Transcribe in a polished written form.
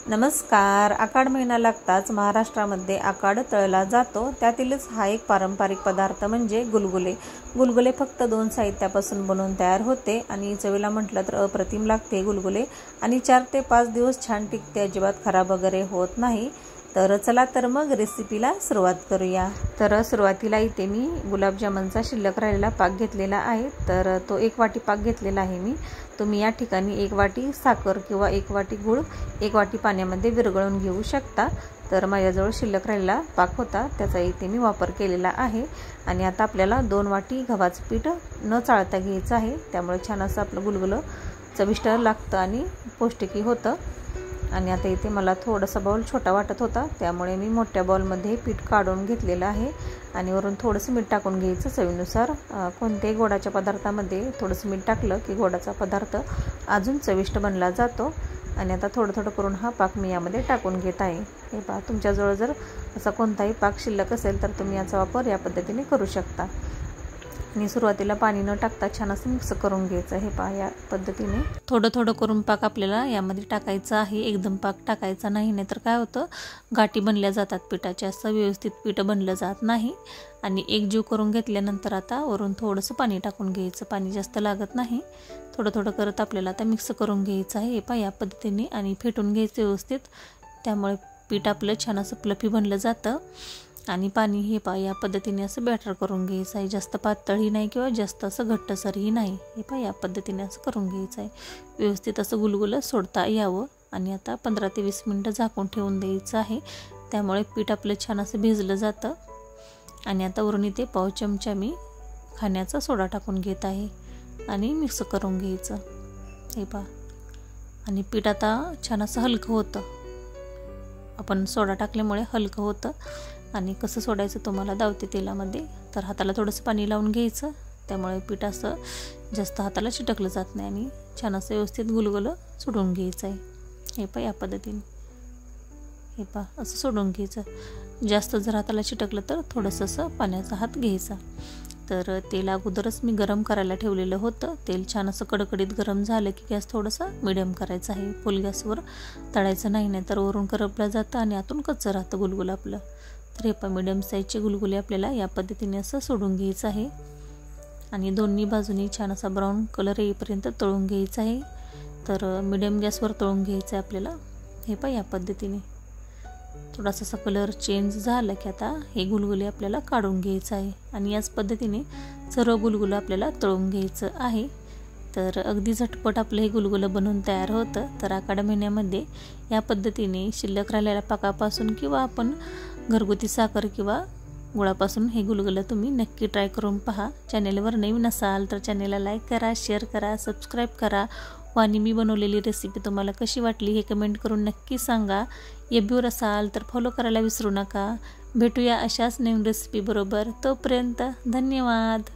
नमस्कार. आषाढ महिना लागताच महाराष्ट्रामध्ये आषाढ तळला जातो. त्यातीलच हा एक पारंपरिक पदार्थ म्हणजे गुलगुले. गुलगुले फक्त 2 साहित्यापासून बनवून तयार होते आणि चवीला म्हटलं तर अप्रतिम लागते गुलगुले आणि 4 ते 5 दिवस छान टिकते, अजिबात खराब वगैरे होत नाही. तर चला तर मग रेसिपीला सुरुवात करूया. तर सुरुवातीला इथे मी गुलाबजामुनचा शिल्लक राहिलेला पाक घेतलेला आहे. तर तो 1 वाटी पाक घेतलेला आहे मी. तुम्ही या ठिकाणी 1 वाटी साखर किंवा 1 वाटी गूळ 1 वाटी पाण्यामध्ये विरघळून घेऊ शकता. तर माझ्याजवळ शिल्लक राहिलेला पाक होता, त्याचा इथे मी वापर केलेला आहे. आणि आता आपल्याला 2 वाटी गव्हाचं पीठ न चाळता घ्यायचं आहे. त्यामुळे छान असं आपलं गुलगुलं चविष्ट लागतं आणि पौष्टिकही होतं. आणि आता इथे मला थोडासा बाउल छोटा वाटत होता, त्यामुळे मी मोठ्या बाउलमध्ये पीठ काढून घेतलेलं आहे. आणि वरून थोडंसं मीठ टाकून घ्यायचं चवीनुसार. कोणत्याही गोडाच्या पदार्थामध्ये थोडंसं मीठ टाकलं की गोडाचा पदार्थ अजून चविष्ट बनला जातो. आणि आता थोडं थोडं करून हा पाक मी यामध्ये टाकून घेत आहे. हे पहा, तुमच्याजवळ जर असा कोणताही पाक शिल्लक असेल तर तुम्ही याचा वापर या पद्धतीने करू शकता. आणि सुरुवातीला पाणी न टाकता छान असं मिक्स करून घ्यायचं. हे पहा, या पद्धतीने थोडं थोडं करून पाक आपल्याला यामध्ये टाकायचं आहे. एकदम पाक टाकायचा नाही, नाहीतर काय होतं, गाठी बनल्या जातात पिठाच्या, असं व्यवस्थित पीठ बनलं जात नाही. आणि एकजीव करून घेतल्यानंतर आता वरून थोडंसं पाणी टाकून घ्यायचं. पाणी जास्त लागत नाही. थोडं थोडं करत आपल्याला आता मिक्स करून घ्यायचं आहे. हे पहा, या पद्धतीने आणि फेटून घ्यायचं व्यवस्थित. त्यामुळे पीठ आपलं छान असं फ्लफी बनलं जातं. आणि पाणी हे पहा, या पद्धतीने असं बॅटर करून घ्यायचं आहे. जास्त पातळही नाही किंवा जास्त असं घट्टसरही नाही. हे पहा, या पद्धतीने असं करून घ्यायचं आहे. व्यवस्थित असं गुलगुलं सोडता यावं. आणि आता 15 ते 20 मिनटं झाकून ठेवून द्यायचं आहे. त्यामुळे पीठ आपलं छान असं भिजलं जातं. आणि आता वरून इथे पाव चमचा मी खाण्याचा सोडा टाकून घेत आहे आणि मिक्स करून घ्यायचं. हे पहा, आणि पीठ आता छान असं हलकं होतं. आपण सोडा टाकल्यामुळे हलकं होतं. आणि कसं सोडायचं तुम्हाला दावते तेलामध्ये. तर हाताला थोडंसं पाणी लावून घ्यायचं. त्यामुळे पीठ असं जास्त हाताला चिटकलं जात नाही आणि छान असं व्यवस्थित गुलगुलं सोडून घ्यायचं आहे. हे पहा, या पद्धतीने हे पहा असं सोडून घ्यायचं. जास्त जर हाताला चिटकलं तर थोडंसं असं पाण्याचा हात घ्यायचा. तर तेल अगोदरच मी गरम करायला ठेवलेलं होतं. तेल छान असं कडकडीत गरम झालं की गॅस थोडासा मिडियम करायचा आहे. फुल गॅसवर तळायचं नाही, नाहीतर वरून करपलं जातं आणि आतून कच्चं राहतं गुलगुलं आपलं. तर हे पहा, मिडियम साईजचे गुलगुले आपल्याला या पद्धतीने असं सोडून घ्यायचं आहे. आणि दोन्ही बाजूनी छान असा ब्राऊन कलर येईपर्यंत तळून घ्यायचं आहे. तर मिडियम गॅसवर तळून घ्यायचं आहे आपल्याला. हे पहा, या पद्धतीने थोडासा असा कलर चेंज झाला की आता हे गुलगुले आपल्याला काढून घ्यायचं आहे. आणि याच पद्धतीने सर्व गुलगुलं आपल्याला तळून घ्यायचं आहे. तर अगदी झटपट आपलं हे गुलगुलं बनवून तयार होतं. तर आषाढ महिन्यामध्ये या पद्धतीने शिल्लक राहिलेल्या पाकापासून किंवा आपण घरगुती साखर किंवा गुळापासून हे गुलगुलं तुम्ही नक्की ट्राय करून पहा. चॅनेलवर नवीन असाल तर चॅनेलला लाईक करा, शेअर करा, सबस्क्राईब करा. आणि मी बनवलेली रेसिपी तुम्हाला कशी वाटली हे कमेंट करून नक्की सांगा. एबीवर असाल तर फॉलो करायला विसरू नका. भेटूया अशाच नवीन रेसिपी बरोबर. तोपर्यंत धन्यवाद.